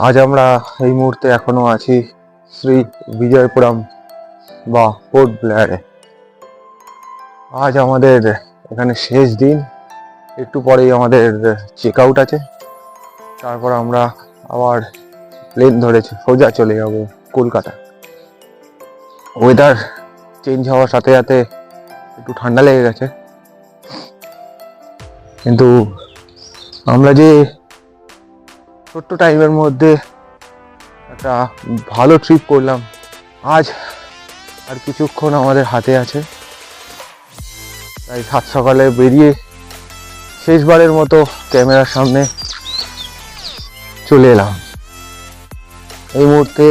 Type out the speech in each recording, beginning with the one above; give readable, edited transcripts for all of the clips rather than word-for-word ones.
আজ আমরা এই মুহূর্তে এখনো আছি শ্রী বিজয়পুরম বা পোর্ট ব্লেয়ারে। আজ আমাদের এখানে শেষ দিন, একটু পরেই আমাদের চেক আউট আছে। তারপর আমরা আবার প্লেন ধরে সোজা চলে যাব কলকাতা। ওয়েদার চেঞ্জ হওয়ার সাথে সাথে একটু ঠান্ডা লেগে গেছে, কিন্তু আমরা যে ছোট্ট টাইমের মধ্যে একটা ভালো ট্রিপ করলাম, আজ আর কিছুক্ষণ আমাদের হাতে আছে। তাই সাত সকালে বেরিয়ে শেষবারের মতো ক্যামেরার সামনে চলে এলাম। এই মুহূর্তে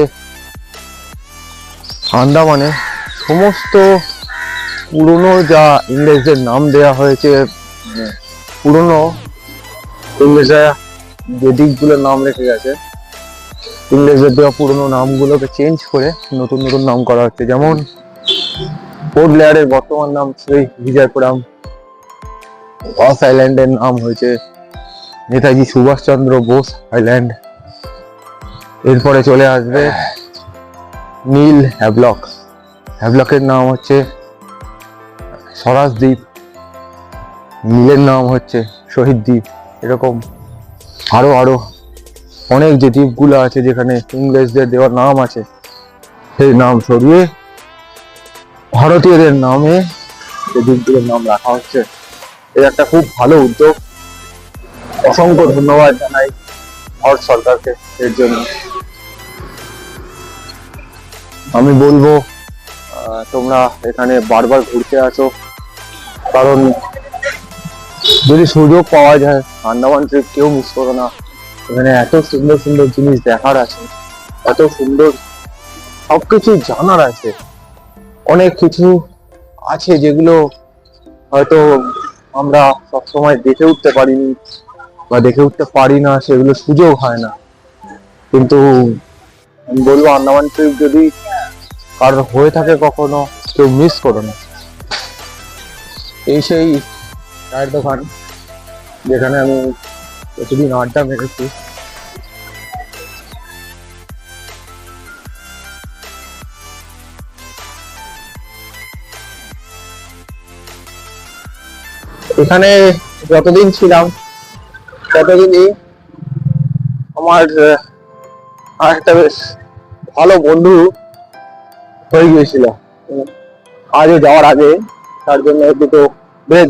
আন্দামানে সমস্ত পুরনো যা ইংরেজদের নাম দেওয়া হয়েছে, পুরনো ইংরেজরা যে দিকগুলোর নাম রেখে গেছে, ইংরেজদের দেওয়া পুরনো নামগুলোকে চেঞ্জ করে নতুন নতুন নাম করা হচ্ছে। যেমন পোর্ট ব্লেয়ারের বর্তমান নাম শ্রী বিজয়পুরম, রস আইল্যান্ডের নাম হয়েছে নেতাজি সুভাষচন্দ্র বোস আইল্যান্ড। এরপরে চলে আসবে নীল হ্যাভলক, হ্যাভলকের নাম হচ্ছে স্বরাজ দ্বীপ, নীলের নাম হচ্ছে শহীদ দ্বীপ। এরকম আরো আরো অনেক যে দ্বীপগুলো আছে যেখানে ইংরেজদের দেওয়ার নাম আছে, সেই নাম সরিয়ে ভারতীয়দের নামে যে দ্বীপগুলোর নাম রাখা হচ্ছে। এটা একটা খুব ভালো উদ্যোগ। অসংখ্য ধন্যবাদ জানাই ভারত সরকারকে এর জন্য। আমি বলবো তোমরা এখানে বারবার ঘুরতে আসো, কারণ যদি সুযোগ পাওয়া যায় আন্দামান ট্রিপ কেউ মিস করো না। এখানে এত সুন্দর সুন্দর জিনিস দেখার আছে, এত সুন্দর সবকিছু জানার আছে, অনেক কিছু আছে যেগুলো হয়তো আমরা সবসময় দেখে উঠতে পারিনি বা দেখে উঠতে পারি না, সেগুলো সুযোগ হয় না। কিন্তু আমি বলবো আন্দামান ট্রিপ যদি কারোর হয়ে থাকে কখনো, কেউ মিস করো না। এই সেই চায়ের দোকান যেখানে আমি প্রতিদিন আড্ডা মেরেছি। এখানে যতদিন ছিলাম ততদিনই আমার একটা বেশ ভালো বন্ধু হয়ে গিয়েছিল। আজও যাওয়ার আগে তার জন্য দুটো বেদ,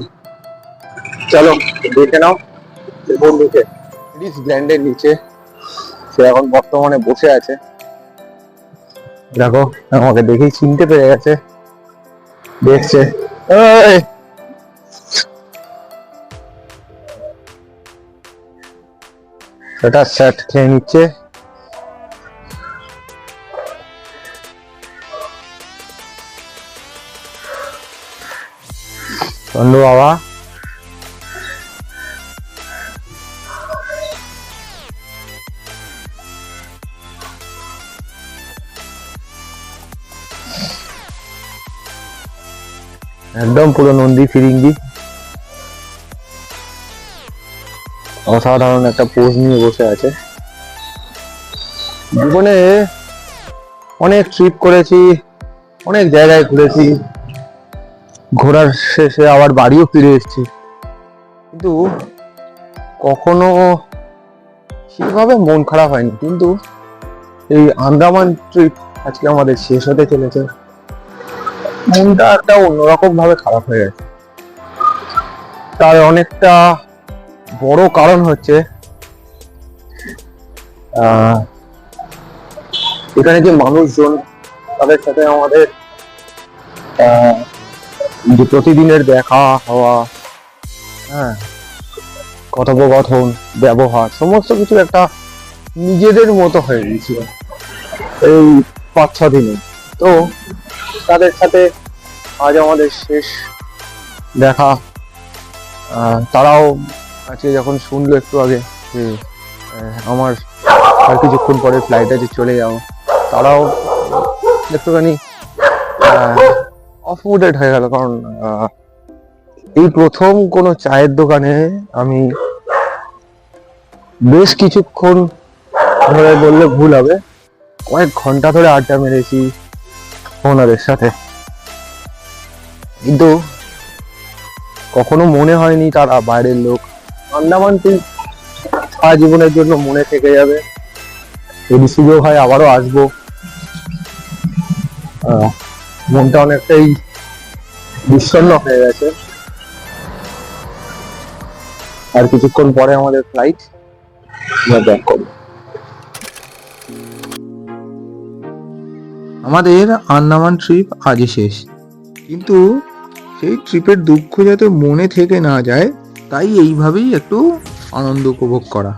চলো দেখে নাও বন্ধুকে। রিস ব্র্যান্ডের নিচে সে এখন বর্তমানে বসে আছে। দেখো, আমাকে দেখেই চিনতে পেরে গেছে, দেখছে। সেটা স্যাট খেয়ে নিচ্ছে। বন্ধু বাবা, একদম পুরো নন্দী ফিরিঙ্গি, অসাধারণ একটা পোজ নিয়ে বসে আছে। জীবনে অনেক ট্রিপ করেছি, অনেক জায়গায় ঘুরেছি, ঘোরার শেষে আবার বাড়িও ফিরে এসেছি, কিন্তু কখনো সেভাবে মন খারাপ হয়নি। কিন্তু এই আন্দামান ট্রিপ আজকে আমাদের শেষ হতে চলেছে, মনটা একটা অন্যরকম ভাবে খারাপ হয়ে গেছে। তার অনেকটা বড় কারণ হচ্ছে এখানে যে মানুষজন, তাদের সাথে আমাদের যে প্রতিদিনের দেখা হওয়া, হ্যাঁ, কথোপকথন, ব্যবহার, সমস্ত কিছু একটা নিজেদের মতো হয়ে গেছিল এই 5-6 দিনে। তো তাদের সাথে আজ আমাদের শেষ দেখা। তারাও আজকে যখন শুনলো একটু আগে যে আমার আর কিছুক্ষণ পরে ফ্লাইট আছে, চলে যাও, তারাও একটুখানি অফমুডেড হয়ে গেল। কারণ এই প্রথম কোনো চায়ের দোকানে আমি বেশ কিছুক্ষণ আমরা বললে ভুল হবে, কয়েক ঘন্টা ধরে আড্ডা মেরেছি ওনাদের সাথে, কিন্তু কখনো মনে হয়নি তারা বাইরের লোক। আন্দামান ট্রিপ সারা জীবনের জন্য মনে থেকে যাবে। যদি সুযোগ হয় আবারও আসবো। মনটা অনেকটাই বিষণ্ণ হয়ে গেছে। আর কিছুক্ষণ পরে আমাদের ফ্লাইট, ব্যাক করবো। আমাদের আন্দামান ট্রিপ আজই শেষ, কিন্তু সেই ট্রিপের দুঃখ যাতে মনে থেকে না যায়, তাই এইভাবেই একটু আনন্দ উপভোগ করা।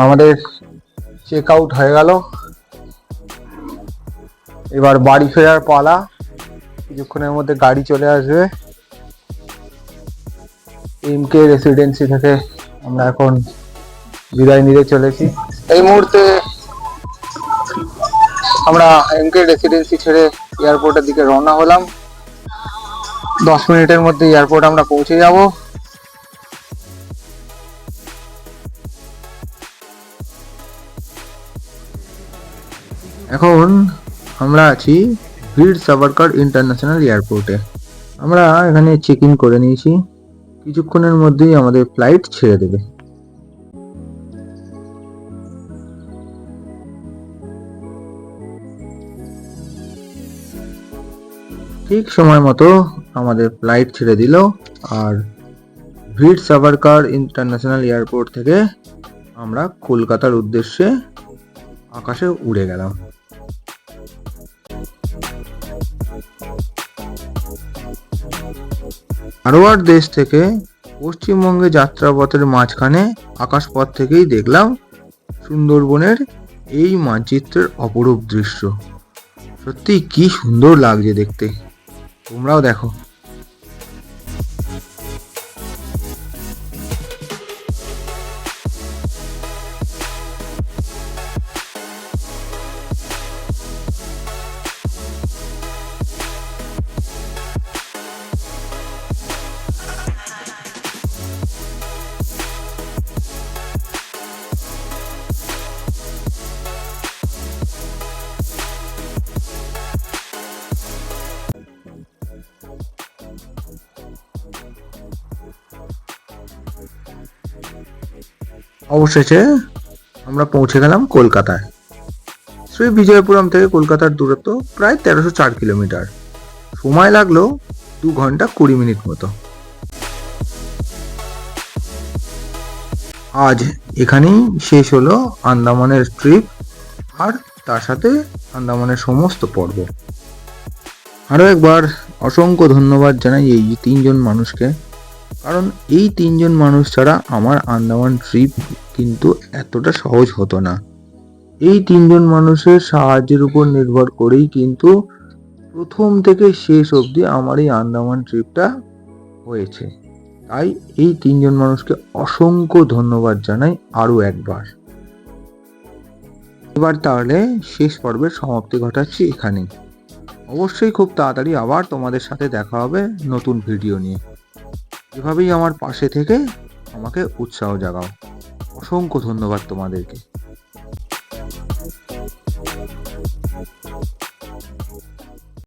আমাদের চেক আউট হয়ে গেল, এবার বাড়ি ফেরার পালা। কিছুক্ষণের মধ্যে গাড়ি চলে আসবে। এমকে রেসিডেন্সি থেকে আমরা এখন বিদায় নিতে চলেছি। এই মুহূর্তে আমরা এমকে রেসিডেন্সি ছেড়ে এয়ারপোর্টের দিকে রওনা হলাম। 10 মিনিটের মধ্যে এয়ারপোর্ট আমরা পৌঁছে যাব। এখন আমরা আছি বীর সাভারকার ইন্টারন্যাশনাল এয়ারপোর্টে। আমরা এখানে চেক ইন করে নিয়েছি, কিছুক্ষণের মধ্যেই আমাদের ফ্লাইট ছেড়ে দেবে। ঠিক সময় মতো আমাদের ফ্লাইট ছেড়ে দিল, আর বীর সাভারকার ইন্টারন্যাশনাল এয়ারপোর্ট থেকে আমরা কলকাতার উদ্দেশ্যে আকাশে উড়ে গেলাম। হারোয়ার দেশ থেকে পশ্চিমবঙ্গে যাত্রাপথের মাঝখানে আকাশপথ থেকেই দেখলাম সুন্দরবনের এই মানচিত্রের অপরূপ দৃশ্য। সত্যি কি সুন্দর লাগছে দেখতে, তোমরাও দেখো। অবশেষে আমরা পৌঁছে গেলাম কলকাতায়। শ্রী বিজয়পুরম থেকে কলকাতার দূরত্ব প্রায় 1304 কিলোমিটার। সময় লাগলো 2 ঘন্টা 20 মিনিট মতো। আজ এখানেই শেষ হলো আন্দামানের ট্রিপ, আর তার সাথে আন্দামানের সমস্ত পর্ব। আরও একবার অসংখ্য ধন্যবাদ জানাই এই 3জন মানুষকে, কারণ এই 3জন মানুষ ছাড়া আমার আন্দামান ট্রিপ কিন্তু এতটা সহজ হতো না। এই 3জন মানুষের সাহায্যের উপর নির্ভর করেই কিন্তু প্রথম থেকে শেষ অবধি আমার এই আন্দামান ট্রিপটা হয়েছে। তাই এই 3জন মানুষকে অসংখ্য ধন্যবাদ জানাই আরও একবার। এবার তাহলে শেষ পর্বের সমাপ্তি ঘটাচ্ছি এখানেই। অবশ্যই খুব তাড়াতাড়ি আবার তোমাদের সাথে দেখা হবে নতুন ভিডিও নিয়ে। এভাবেই আমার পাশে থেকে আমাকে উৎসাহ জাগাও। অসংখ্য ধন্যবাদ তোমাদেরকে।